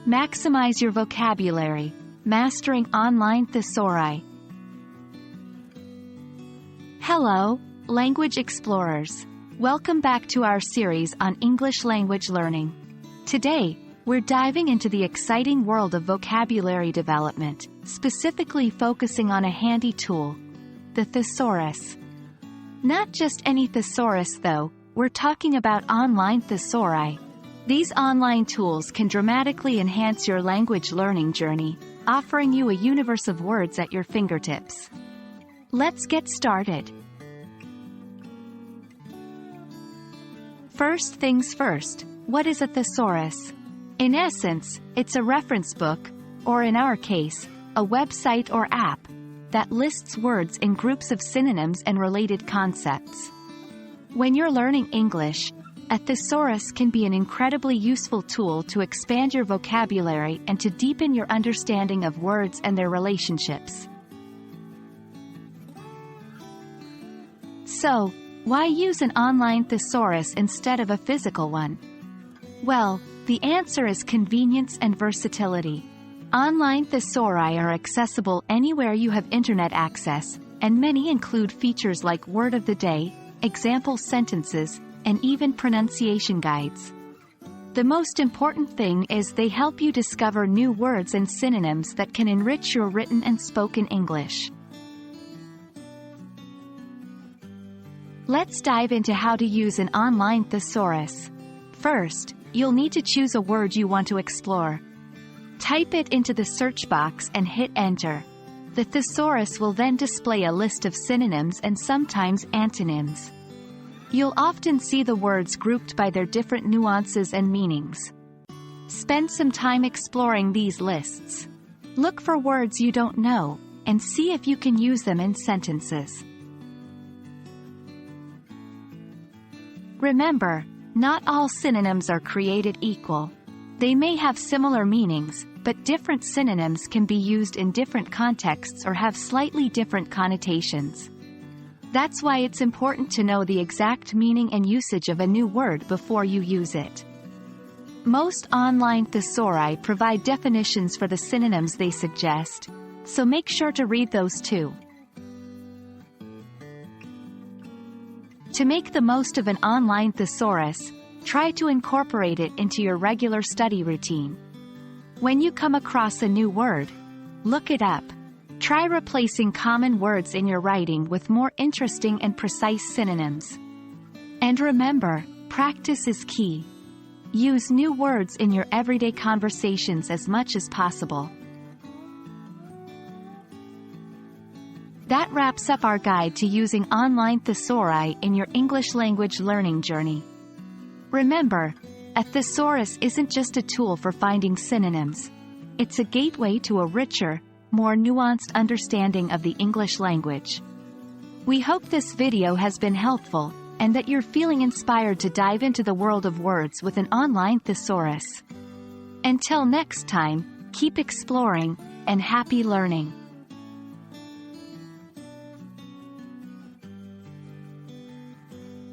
Maximize your vocabulary. Mastering Online Thesauri. Hello, language explorers. Welcome back to our series on English language learning. Today, we're diving into the exciting world of vocabulary development, specifically focusing on a handy tool, the thesaurus. Not just any thesaurus though, we're talking about Online Thesauri. These online tools can dramatically enhance your language learning journey, offering you a universe of words at your fingertips. Let's get started. First things first, what is a thesaurus? In essence, it's a reference book, or in our case, a website or app, that lists words in groups of synonyms and related concepts. When you're learning English, a thesaurus can be an incredibly useful tool to expand your vocabulary and to deepen your understanding of words and their relationships. So, why use an online thesaurus instead of a physical one? Well, the answer is convenience and versatility. Online thesauri are accessible anywhere you have internet access, and many include features like word of the day, example sentences, and even pronunciation guides. The most important thing is they help you discover new words and synonyms that can enrich your written and spoken English. Let's dive into how to use an online thesaurus. First, you'll need to choose a word you want to explore. Type it into the search box and hit enter. The thesaurus will then display a list of synonyms and sometimes antonyms. You'll often see the words grouped by their different nuances and meanings. Spend some time exploring these lists. Look for words you don't know, and see if you can use them in sentences. Remember, not all synonyms are created equal. They may have similar meanings, but different synonyms can be used in different contexts or have slightly different connotations. That's why it's important to know the exact meaning and usage of a new word before you use it. Most online thesauri provide definitions for the synonyms they suggest, so make sure to read those too. To make the most of an online thesaurus, try to incorporate it into your regular study routine. When you come across a new word, look it up. Try replacing common words in your writing with more interesting and precise synonyms. And remember, practice is key. Use new words in your everyday conversations as much as possible. That wraps up our guide to using Online Thesauri in your English language learning journey. Remember, a thesaurus isn't just a tool for finding synonyms. It's a gateway to a richer, more nuanced understanding of the English language. We hope this video has been helpful, and that you're feeling inspired to dive into the world of words with an online thesaurus. Until next time, keep exploring, and happy learning.